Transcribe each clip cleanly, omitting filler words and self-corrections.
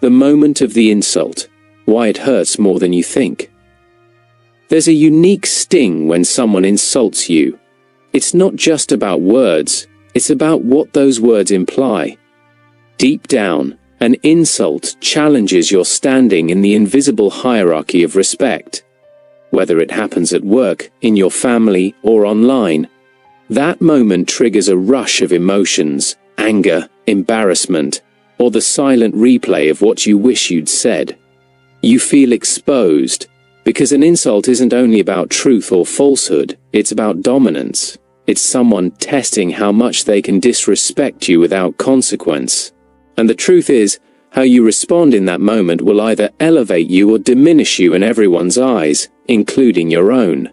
The moment of the insult. Why it hurts more than you think. There's a unique sting when someone insults you. It's not just about words, it's about what those words imply. Deep down, an insult challenges your standing in the invisible hierarchy of respect. Whether it happens at work, in your family, or online, that moment triggers a rush of emotions, anger, embarrassment, or the silent replay of what you wish you'd said. You feel exposed, because an insult isn't only about truth or falsehood, it's about dominance. It's someone testing how much they can disrespect you without consequence. And the truth is, how you respond in that moment will either elevate you or diminish you in everyone's eyes, including your own.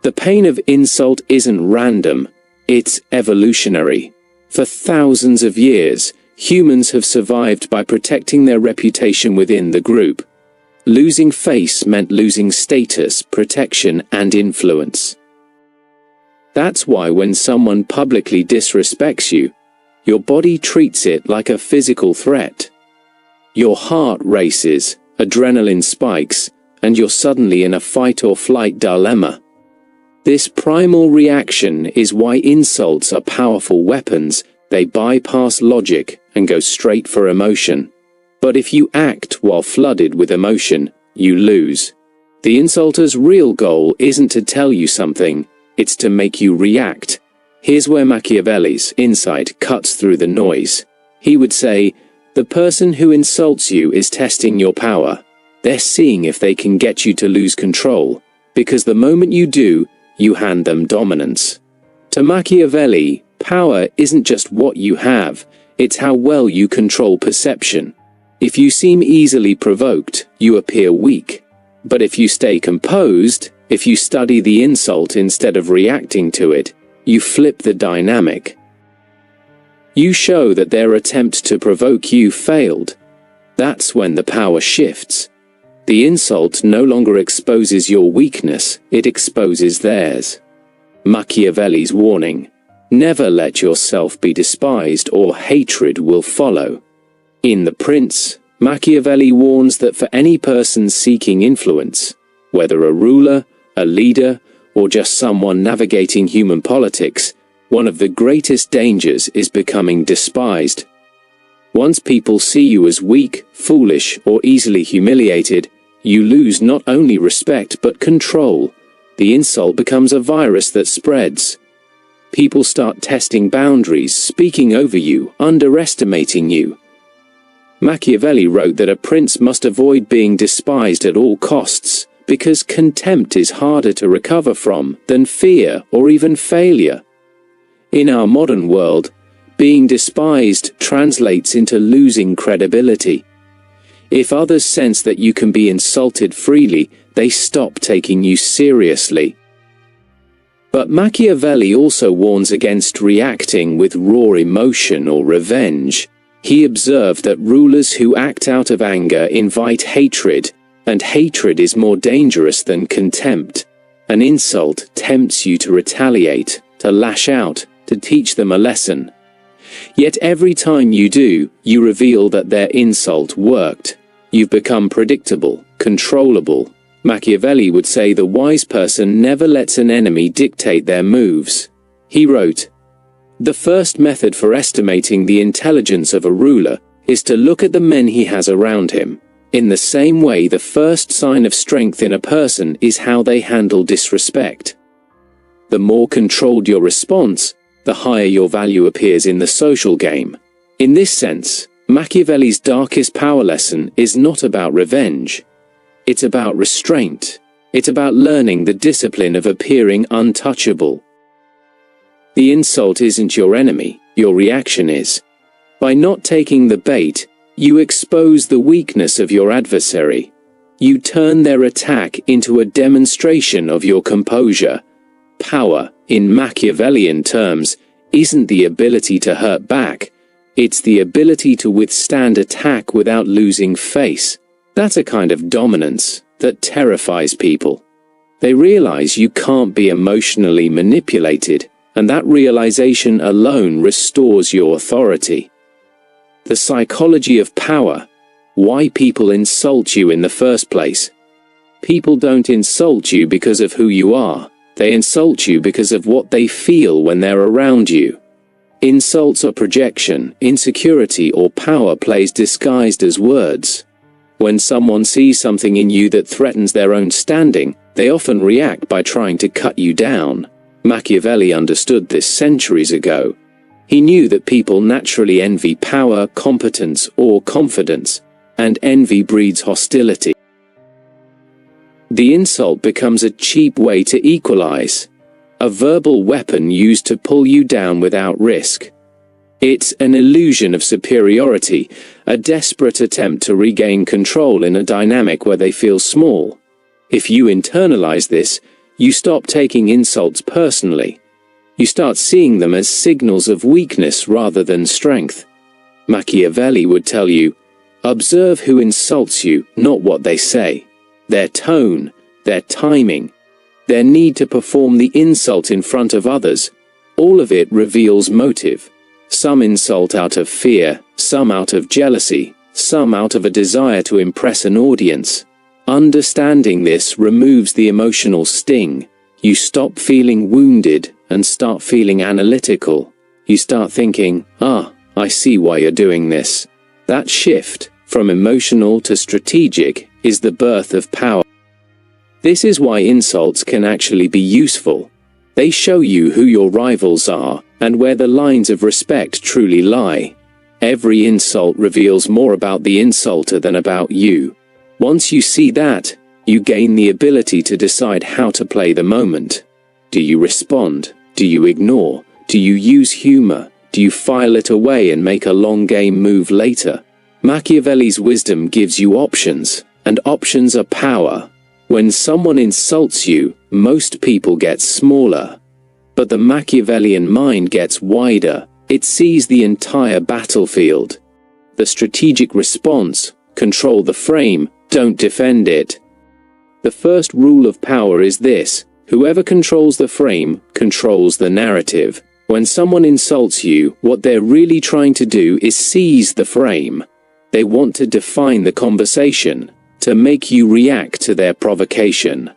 The pain of insult isn't random, it's evolutionary. For thousands of years, humans have survived by protecting their reputation within the group. Losing face meant losing status, protection, and influence. That's why when someone publicly disrespects you, your body treats it like a physical threat. Your heart races, adrenaline spikes, and you're suddenly in a fight-or-flight dilemma. This primal reaction is why insults are powerful weapons. They bypass logic and go straight for emotion. But if you act while flooded with emotion, you lose. The insulter's real goal isn't to tell you something, it's to make you react. Here's where Machiavelli's insight cuts through the noise. He would say, the person who insults you is testing your power. They're seeing if they can get you to lose control, because the moment you do, you hand them dominance. To Machiavelli, power isn't just what you have, it's how well you control perception. If you seem easily provoked, you appear weak. But if you stay composed, if you study the insult instead of reacting to it, you flip the dynamic. You show that their attempt to provoke you failed. That's when the power shifts. The insult no longer exposes your weakness, it exposes theirs. Machiavelli's warning: never let yourself be despised or hatred will follow. In The Prince, Machiavelli warns that for any person seeking influence, whether a ruler, a leader, or just someone navigating human politics, one of the greatest dangers is becoming despised. Once people see you as weak, foolish, or easily humiliated, you lose not only respect but control. The insult becomes a virus that spreads. People start testing boundaries, speaking over you, underestimating you. Machiavelli wrote that a prince must avoid being despised at all costs, because contempt is harder to recover from than fear or even failure. In our modern world, being despised translates into losing credibility. If others sense that you can be insulted freely, they stop taking you seriously. But Machiavelli also warns against reacting with raw emotion or revenge. He observed that rulers who act out of anger invite hatred, and hatred is more dangerous than contempt. An insult tempts you to retaliate, to lash out, to teach them a lesson. Yet every time you do, you reveal that their insult worked. You've become predictable, controllable. Machiavelli would say the wise person never lets an enemy dictate their moves. He wrote, "The first method for estimating the intelligence of a ruler is to look at the men he has around him. In the same way, the first sign of strength in a person is how they handle disrespect. The more controlled your response, the higher your value appears in the social game." In this sense, Machiavelli's darkest power lesson is not about revenge. It's about restraint. It's about learning the discipline of appearing untouchable. The insult isn't your enemy, your reaction is. By not taking the bait, you expose the weakness of your adversary. You turn their attack into a demonstration of your composure. Power, in Machiavellian terms, isn't the ability to hurt back. It's the ability to withstand attack without losing face. That's a kind of dominance that terrifies people. They realize you can't be emotionally manipulated, and that realization alone restores your authority. The psychology of power. why people insult you in the first place. People don't insult you because of who you are. They insult you because of what they feel when they're around you. Insults are projection, insecurity, or power plays disguised as words. When someone sees something in you that threatens their own standing, they often react by trying to cut you down. Machiavelli understood this centuries ago. He knew that people naturally envy power, competence, or confidence, and envy breeds hostility. The insult becomes a cheap way to equalize, a verbal weapon used to pull you down without risk. It's an illusion of superiority, a desperate attempt to regain control in a dynamic where they feel small. If you internalize this, you stop taking insults personally. You start seeing them as signals of weakness rather than strength. Machiavelli would tell you, observe who insults you, not what they say. Their tone, their timing, their need to perform the insult in front of others, all of it reveals motive. Some insult out of fear, some out of jealousy, some out of a desire to impress an audience. Understanding this removes the emotional sting. You stop feeling wounded and start feeling analytical. You start thinking, I see why you're doing this. That shift, from emotional to strategic, is the birth of power. This is why insults can actually be useful. They show you who your rivals are, and where the lines of respect truly lie. Every insult reveals more about the insulter than about you. Once you see that, you gain the ability to decide how to play the moment. Do you respond? Do you ignore? Do you use humor? Do you file it away and make a long game move later? Machiavelli's wisdom gives you options, and options are power. When someone insults you, most people get smaller. But the Machiavellian mind gets wider. It sees the entire battlefield. The strategic response: control the frame, don't defend it. The first rule of power is this: whoever controls the frame, controls the narrative. When someone insults you, what they're really trying to do is seize the frame. They want to define the conversation, to make you react to their provocation.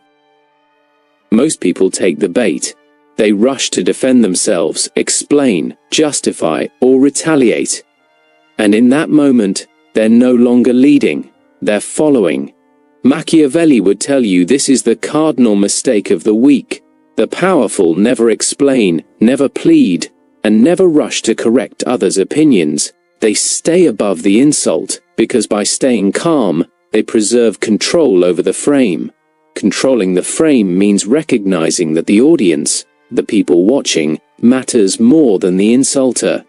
Most people take the bait. They rush to defend themselves, explain, justify, or retaliate. And in that moment, they're no longer leading, they're following. Machiavelli would tell you this is the cardinal mistake of the weak. The powerful never explain, never plead, and never rush to correct others' opinions. They stay above the insult, because by staying calm, they preserve control over the frame. Controlling the frame means recognizing that the audience, the people watching, matters more than the insulter.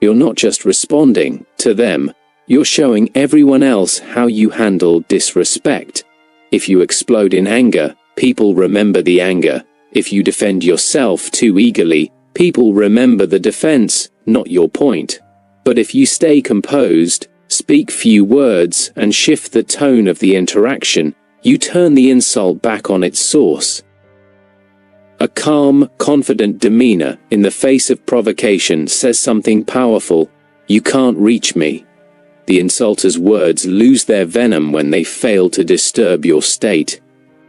You're not just responding to them, you're showing everyone else how you handle disrespect. If you explode in anger, people remember the anger. If you defend yourself too eagerly, people remember the defense, not your point. But if you stay composed, speak few words, and shift the tone of the interaction, you turn the insult back on its source. A calm, confident demeanor in the face of provocation says something powerful: you can't reach me. The insulter's words lose their venom when they fail to disturb your state.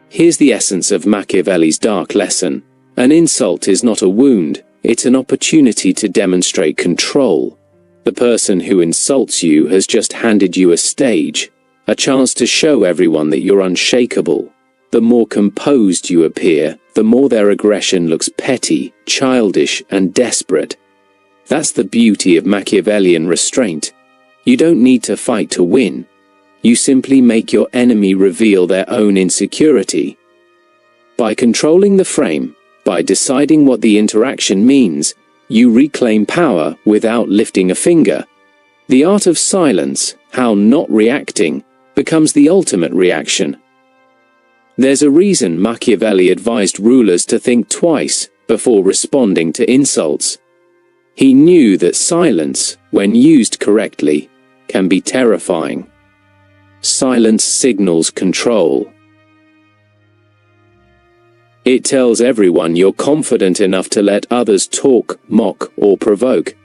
Here's the essence of Machiavelli's dark lesson: an insult is not a wound, it's an opportunity to demonstrate control. The person who insults you has just handed you a stage, a chance to show everyone that you're unshakable. The more composed you appear, the more their aggression looks petty, childish, and desperate. That's the beauty of Machiavellian restraint. You don't need to fight to win. You simply make your enemy reveal their own insecurity. By controlling the frame, by deciding what the interaction means, you reclaim power without lifting a finger. The art of silence, how not reacting, becomes the ultimate reaction. There's a reason Machiavelli advised rulers to think twice before responding to insults. He knew that silence, when used correctly, can be terrifying. Silence signals control. It tells everyone you're confident enough to let others talk, mock, or provoke,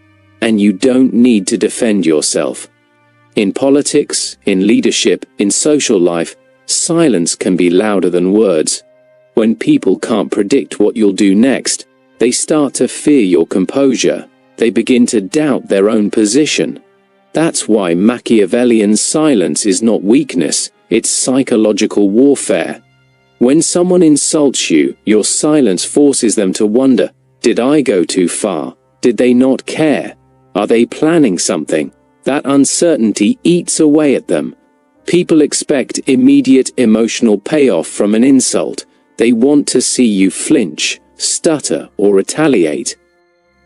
and you don't need to defend yourself. In politics, in leadership, in social life, silence can be louder than words. When people can't predict what you'll do next, they start to fear your composure. They begin to doubt their own position. That's why Machiavellian silence is not weakness, it's psychological warfare. When someone insults you, your silence forces them to wonder, did I go too far? Did they not care? Are they planning something? That uncertainty eats away at them. People expect immediate emotional payoff from an insult. They want to see you flinch, stutter, or retaliate.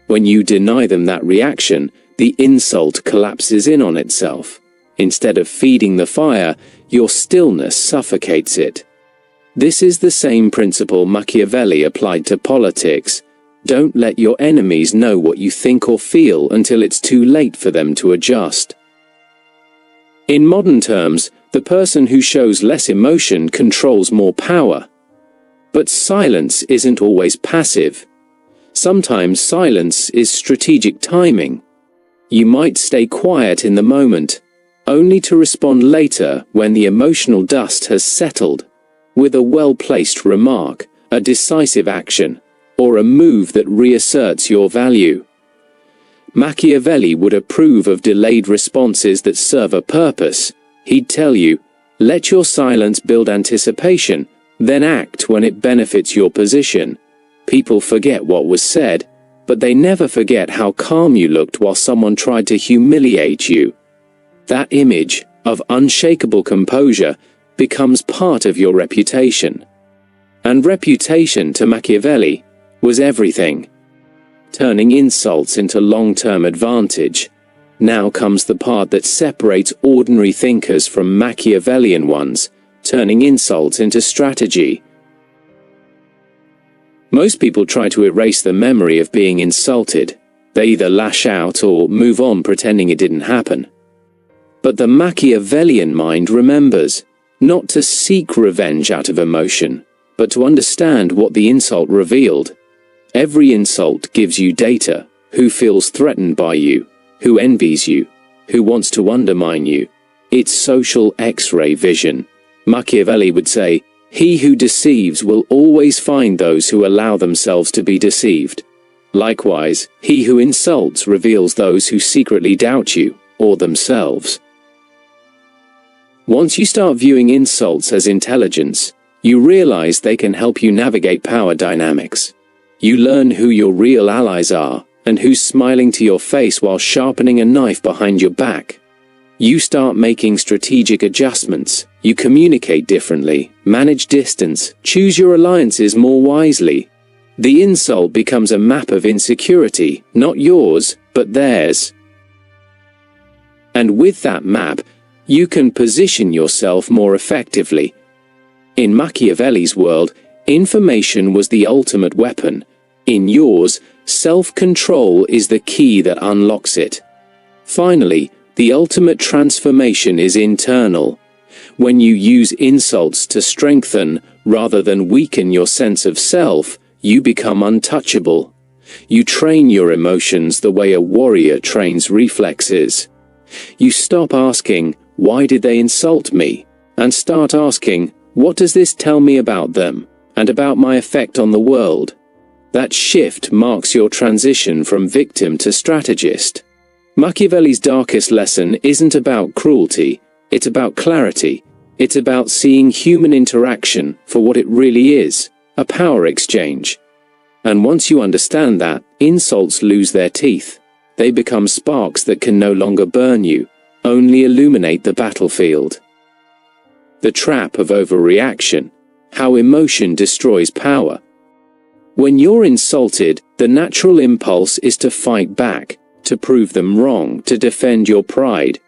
When you deny them that reaction, the insult collapses in on itself. Instead of feeding the fire, your stillness suffocates it. This is the same principle Machiavelli applied to politics. Don't let your enemies know what you think or feel until it's too late for them to adjust. In modern terms, the person who shows less emotion controls more power. But silence isn't always passive. Sometimes silence is strategic timing. You might stay quiet in the moment, only to respond later when the emotional dust has settled, with a well-placed remark, a decisive action, or a move that reasserts your value. Machiavelli would approve of delayed responses that serve a purpose. He'd tell you, let your silence build anticipation, then act when it benefits your position. People forget what was said, but they never forget how calm you looked while someone tried to humiliate you. That image of unshakable composure becomes part of your reputation. And reputation to Machiavelli was everything. Turning insults into long-term advantage. Now comes the part that separates ordinary thinkers from Machiavellian ones, turning insults into strategy. Most people try to erase the memory of being insulted. They either lash out or move on pretending it didn't happen. But the Machiavellian mind remembers, not to seek revenge out of emotion, but to understand what the insult revealed. Every insult gives you data: who feels threatened by you, who envies you, who wants to undermine you. It's social X-ray vision. Machiavelli would say, he who deceives will always find those who allow themselves to be deceived. Likewise, he who insults reveals those who secretly doubt you, or themselves. Once you start viewing insults as intelligence, you realize they can help you navigate power dynamics. You learn who your real allies are, and who's smiling to your face while sharpening a knife behind your back. You start making strategic adjustments. You communicate differently, manage distance, choose your alliances more wisely. The insult becomes a map of insecurity, not yours, but theirs. And with that map, you can position yourself more effectively. In Machiavelli's world, information was the ultimate weapon. In yours, self-control is the key that unlocks it. Finally, the ultimate transformation is internal. When you use insults to strengthen, rather than weaken your sense of self, you become untouchable. You train your emotions the way a warrior trains reflexes. You stop asking, why did they insult me? And start asking, what does this tell me about them, and about my effect on the world? That shift marks your transition from victim to strategist. Machiavelli's darkest lesson isn't about cruelty, it's about clarity. It's about seeing human interaction for what it really is, a power exchange. And once you understand that, insults lose their teeth. They become sparks that can no longer burn you, only illuminate the battlefield. The trap of overreaction. How emotion destroys power. When you're insulted, the natural impulse is to fight back, to prove them wrong, to defend your pride.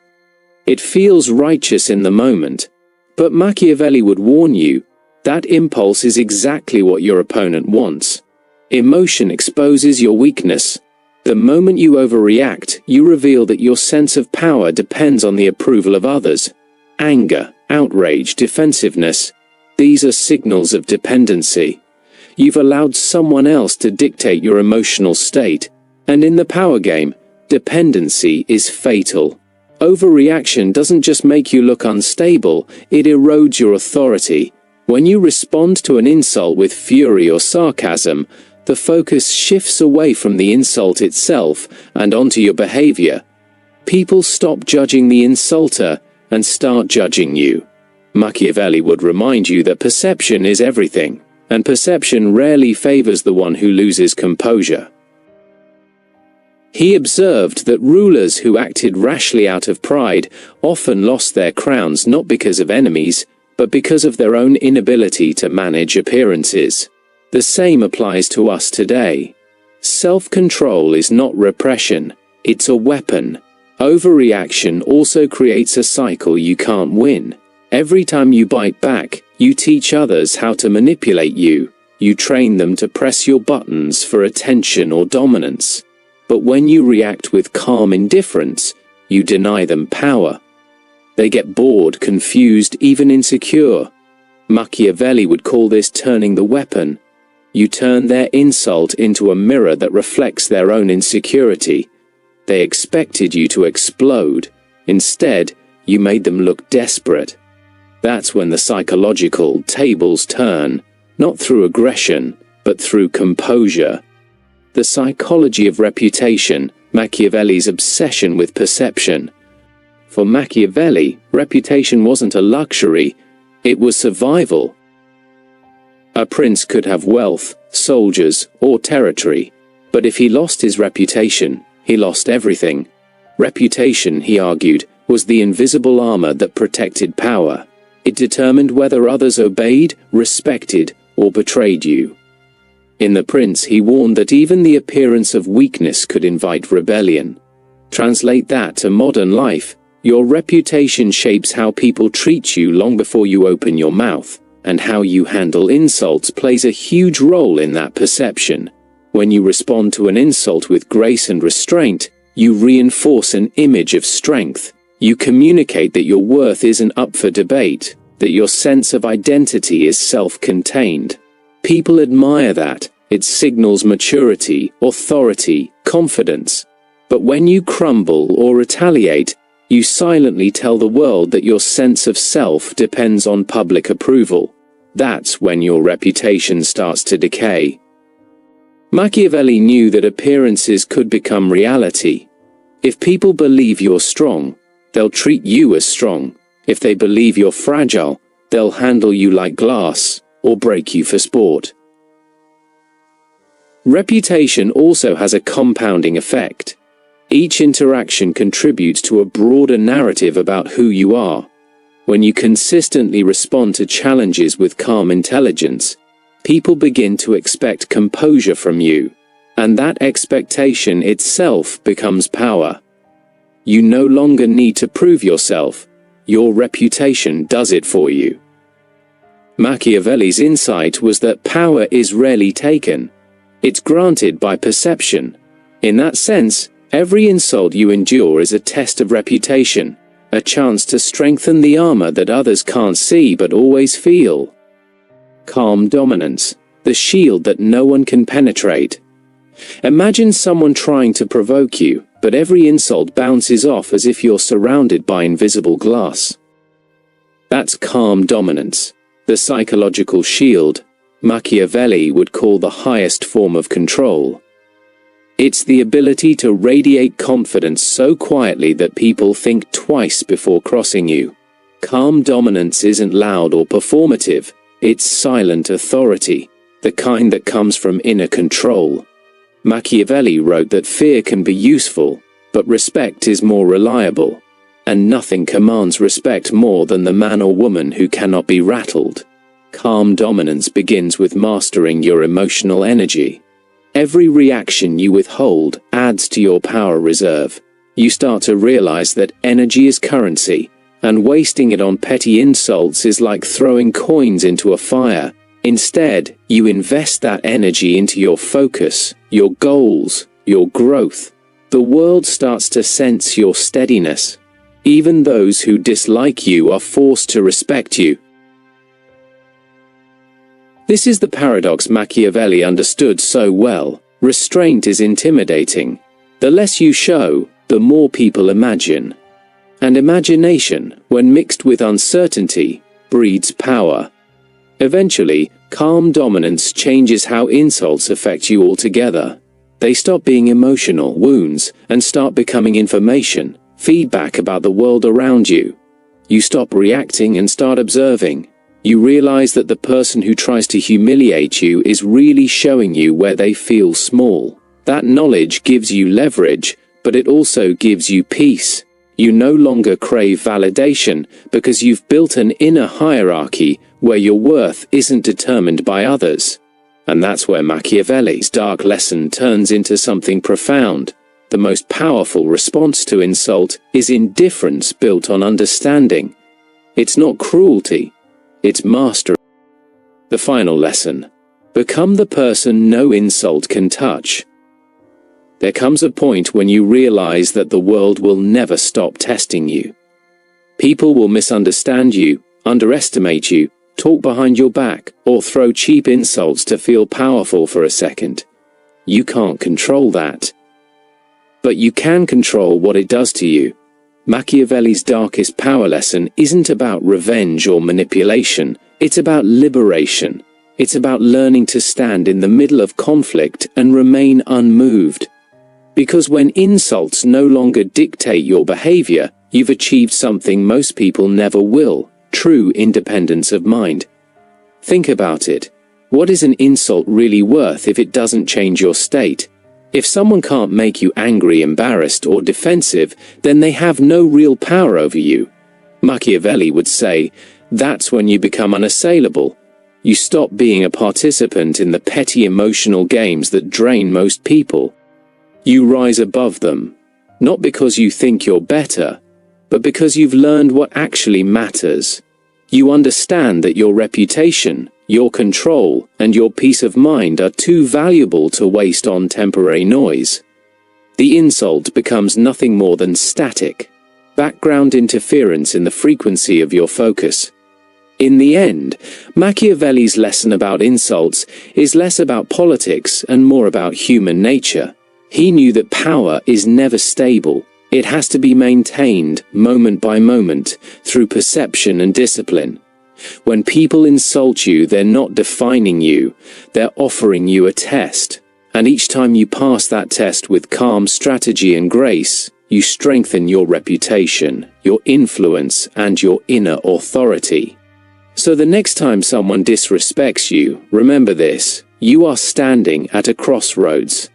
It feels righteous in the moment. But Machiavelli would warn you, that impulse is exactly what your opponent wants. Emotion exposes your weakness. The moment you overreact, you reveal that your sense of power depends on the approval of others. Anger, outrage, defensiveness. These are signals of dependency. You've allowed someone else to dictate your emotional state. And in the power game, dependency is fatal. Overreaction doesn't just make you look unstable, it erodes your authority. When you respond to an insult with fury or sarcasm, the focus shifts away from the insult itself and onto your behavior. People stop judging the insulter and start judging you. Machiavelli would remind you that perception is everything, and perception rarely favors the one who loses composure. He observed that rulers who acted rashly out of pride often lost their crowns not because of enemies, but because of their own inability to manage appearances. The same applies to us today. Self-control is not repression, it's a weapon. Overreaction also creates a cycle you can't win. Every time you bite back, you teach others how to manipulate you. You train them to press your buttons for attention or dominance. But when you react with calm indifference, you deny them power. They get bored, confused, even insecure. Machiavelli would call this turning the weapon. You turn their insult into a mirror that reflects their own insecurity. They expected you to explode. Instead, you made them look desperate. That's when the psychological tables turn, not through aggression, but through composure. The psychology of reputation, Machiavelli's obsession with perception. For Machiavelli, reputation wasn't a luxury, it was survival. A prince could have wealth, soldiers, or territory, but if he lost his reputation, he lost everything. Reputation, he argued, was the invisible armor that protected power. It determined whether others obeyed, respected, or betrayed you. In The Prince, he warned that even the appearance of weakness could invite rebellion. Translate that to modern life. Your reputation shapes how people treat you long before you open your mouth, and how you handle insults plays a huge role in that perception. When you respond to an insult with grace and restraint, you reinforce an image of strength. You communicate that your worth isn't up for debate, that your sense of identity is self-contained. People admire that. It signals maturity, authority, confidence. But when you crumble or retaliate, you silently tell the world that your sense of self depends on public approval. That's when your reputation starts to decay. Machiavelli knew that appearances could become reality. If people believe you're strong, they'll treat you as strong. If they believe you're fragile, they'll handle you like glass, or break you for sport. Reputation also has a compounding effect. Each interaction contributes to a broader narrative about who you are. When you consistently respond to challenges with calm intelligence, people begin to expect composure from you, and that expectation itself becomes power. You no longer need to prove yourself, your reputation does it for you. Machiavelli's insight was that power is rarely taken. It's granted by perception. In that sense, every insult you endure is a test of reputation, a chance to strengthen the armor that others can't see but always feel. Calm dominance, the shield that no one can penetrate. Imagine someone trying to provoke you, but every insult bounces off as if you're surrounded by invisible glass. That's calm dominance, the psychological shield Machiavelli would call the highest form of control. It's the ability to radiate confidence so quietly that people think twice before crossing you. Calm dominance isn't loud or performative, it's silent authority, the kind that comes from inner control. Machiavelli wrote that fear can be useful, but respect is more reliable, and nothing commands respect more than the man or woman who cannot be rattled. Calm dominance begins with mastering your emotional energy. Every reaction you withhold adds to your power reserve. You start to realize that energy is currency, and wasting it on petty insults is like throwing coins into a fire. Instead, you invest that energy into your focus, your goals, your growth. The world starts to sense your steadiness. Even those who dislike you are forced to respect you. This is the paradox Machiavelli understood so well. Restraint is intimidating. The less you show, the more people imagine. And imagination, when mixed with uncertainty, breeds power. Eventually, calm dominance changes how insults affect you altogether. They stop being emotional wounds and start becoming information, feedback about the world around you. You stop reacting and start observing. You realize that the person who tries to humiliate you is really showing you where they feel small. That knowledge gives you leverage, but it also gives you peace. You no longer crave validation because you've built an inner hierarchy where your worth isn't determined by others. And that's where Machiavelli's dark lesson turns into something profound. The most powerful response to insult is indifference built on understanding. It's not cruelty, it's mastery. The final lesson: become the person no insult can touch. There comes a point when you realize that the world will never stop testing you. People will misunderstand you, underestimate you, talk behind your back, or throw cheap insults to feel powerful for a second. You can't control that. But you can control what it does to you. Machiavelli's darkest power lesson isn't about revenge or manipulation, it's about liberation. It's about learning to stand in the middle of conflict and remain unmoved. Because when insults no longer dictate your behavior, you've achieved something most people never will: true independence of mind. Think about it. What is an insult really worth if it doesn't change your state? If someone can't make you angry, embarrassed, or defensive, then they have no real power over you. Machiavelli would say, that's when you become unassailable. You stop being a participant in the petty emotional games that drain most people. You rise above them, not because you think you're better, but because you've learned what actually matters. You understand that your reputation, your control, and your peace of mind are too valuable to waste on temporary noise. The insult becomes nothing more than static, background interference in the frequency of your focus. In the end, Machiavelli's lesson about insults is less about politics and more about human nature. He knew that power is never stable. It has to be maintained, moment by moment, through perception and discipline. When people insult you, they're not defining you, they're offering you a test. And each time you pass that test with calm strategy and grace, you strengthen your reputation, your influence, and your inner authority. So the next time someone disrespects you, remember this: you are standing at a crossroads.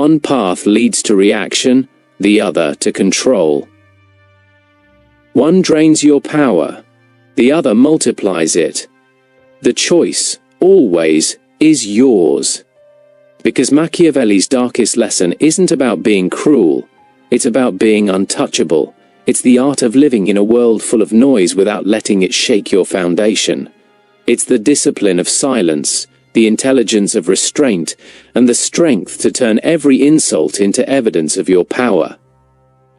One path leads to reaction, the other to control. One drains your power, the other multiplies it. The choice, always, is yours. Because Machiavelli's darkest lesson isn't about being cruel, it's about being untouchable. It's the art of living in a world full of noise without letting it shake your foundation. It's the discipline of silence, the intelligence of restraint, and the strength to turn every insult into evidence of your power.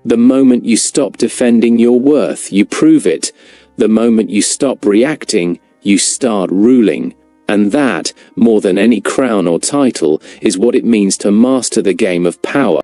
The moment you stop defending your worth, you prove it. The moment you stop reacting, you start ruling. And that, more than any crown or title, is what it means to master the game of power.